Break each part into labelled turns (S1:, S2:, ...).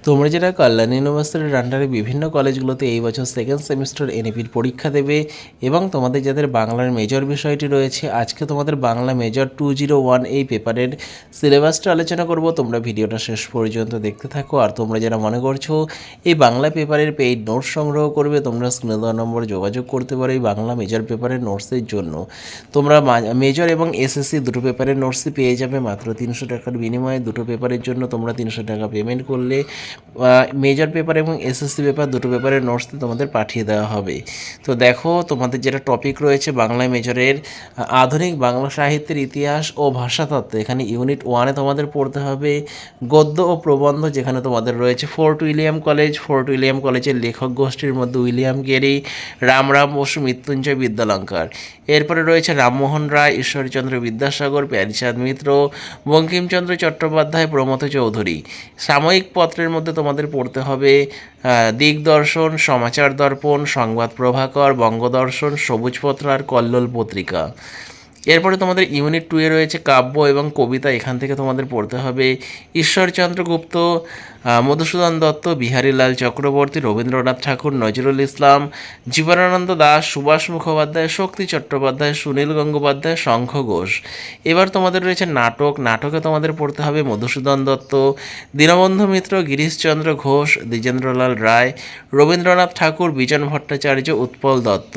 S1: তোমরা যারা কল্যাণ ইউনিভার্সিটির আন্ডারে বিভিন্ন কলেজগুলোতে এই বছর সেকেন্ড সেমিস্টার এনইপির পরীক্ষা দেবে এবং তোমাদের যাদের বাংলার মেজর বিষয়টি রয়েছে, আজকে তোমাদের বাংলা মেজর 201 এই পেপারের সিলেবাসটা আলোচনা করব। তোমরা ভিডিওটা শেষ পর্যন্ত দেখতে থাকো। আর তোমরা যারা মনে করছো এই বাংলা পেপারের পেইড নোটস সংগ্রহ করবে, তোমরা স্ক্রিনে দেওয়া নম্বরে যোগাযোগ করতে পারো এই বাংলা মেজর পেপারের নোটসের জন্য। তোমরা মেজর এবং এসএসসি দুটো পেপারের নোটসই পেয়ে যাবে মাত্র 300 টাকার বিনিময়ে। দুটো পেপারের জন্য তোমরা 300 টাকা পেমেন্ট করলে মেজর পেপার এবং এসএসসি পেপার দুটো পেপারের নোটস তোমাদের পাঠিয়ে দেওয়া হবে। তো দেখো, তোমাদের যেটা টপিক রয়েছে বাংলা মেজরের আধুনিক বাংলা সাহিত্যের ইতিহাস ও ভাষাতত্ত্ব, এখানে ইউনিট 1-এ তোমাদের পড়তে হবে গদ্য ও প্রবন্ধ, যেখানে তোমাদের রয়েছে fort William college. Fort William কলেজের লেখক গোষ্ঠীর মধ্যে উইলিয়াম কেরি, রামরাম বসু, মৃত্যুঞ্জয় বিদ্যালঙ্কার। এরপরে রয়েছে রামমোহন রায়, ঈশ্বরচন্দ্র বিদ্যাসাগর, প্যারীচাঁদ মিত্র, বঙ্কিমচন্দ্র চট্টোপাধ্যায়, প্রমথ চৌধুরী। সাময়িক পত্রের মধ্যে তোমাদের পড়তে হবে দিগদর্শন, সমাচার দর্পণ, সংবাদ প্রভাকর, বঙ্গদর্শন, সবুজপত্র আর কল্লোল পত্রিকা। এরপরে তোমাদের ইউনিট 2-এ রয়েছে কাব্য এবং কবিতা। এখান থেকে তোমাদের পড়তে হবে ঈশ্বরচন্দ্র গুপ্ত, মধুসূদন দত্ত, বিহারীলাল চক্রবর্তী, রবীন্দ্রনাথ ঠাকুর, নজরুল ইসলাম, জীবনানন্দ দাশ, সুভাষ মুখোপাধ্যায়, শক্তি চট্টোপাধ্যায়, সুনীল গঙ্গোপাধ্যায়, শঙ্খ ঘোষ। এবার তোমাদের রয়েছে নাটক। নাটকে তোমাদের পড়তে হবে মধুসূদন দত্ত, দীনবন্ধু মিত্র, গিরিশচন্দ্র ঘোষ, দ্বিজেন্দ্রলাল রায়, রবীন্দ্রনাথ ঠাকুর, বিজন ভট্টাচার্য, উৎপল দত্ত।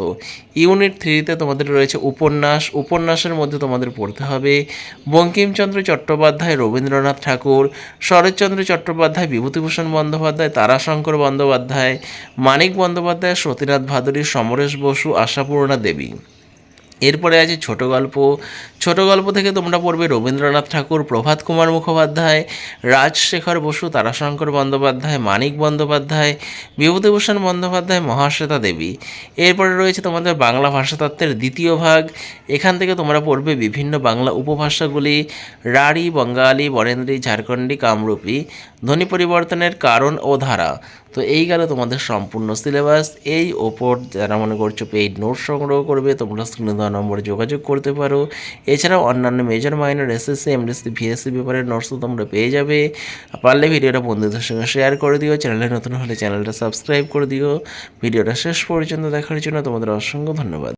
S1: ইউনিট 3-তে তোমাদের রয়েছে উপন্যাস। উপন্যাসের মধ্যে তোমাদের পড়তে হবে বঙ্কিমচন্দ্র চট্টোপাধ্যায়, রবীন্দ্রনাথ ঠাকুর, শরৎচন্দ্র চট্টোপাধ্যায়, বিভূতিভূষণ বন্দ্যোপাধ্যায়, তারাশঙ্কর বন্দ্যোপাধ্যায়, মানিক বন্দ্যোপাধ্যায়, সতীনাথ ভাদুরী, সমরেশ বসু, আশাপূর্ণা দেবী। এরপরে আছে ছোট গল্প। ছোট গল্প থেকে তোমরা পড়বে রবীন্দ্রনাথ ঠাকুর, প্রভাত কুমার মুখোপাধ্যায়, রাজশেখর বসু, তারাশঙ্কর বন্দ্যোপাধ্যায়, মানিক বন্দ্যোপাধ্যায়, বিভূতিভূষণ বন্দ্যোপাধ্যায়, মহাশ্বেতা দেবী। এরপরে রয়েছে তোমাদের বাংলা ভাষাতত্ত্বের দ্বিতীয় ভাগ। এখান থেকে তোমরা পড়বে বিভিন্ন বাংলা উপভাষাগুলি, রাঢ়ী, বঙ্গালী, বরেন্দ্রী, ঝাড়খণ্ডী, কামরূপী, ধ্বনি পরিবর্তনের কারণ ও ধারা। তো এই গেল তোমাদের সম্পূর্ণ সিলেবাস। এই ওপর যারা মনে করছো পেইড নোট সংগ্রহ করবে, তোমরা স্ক্রিনে দেওয়া নম্বরে যোগাযোগ করতে পারো। এছাড়াও অন্যান্য major minor SSC, MDC, VSC পেপারের নোটসও তোমরা পেয়ে যাবে। পারলে ভিডিওটা বন্ধুদের সঙ্গে শেয়ার করে দিও। চ্যানেলে নতুন হলে চ্যানেলটা সাবস্ক্রাইব করে দিও। ভিডিওটা শেষ পর্যন্ত দেখার জন্য তোমাদের অসংখ্য ধন্যবাদ।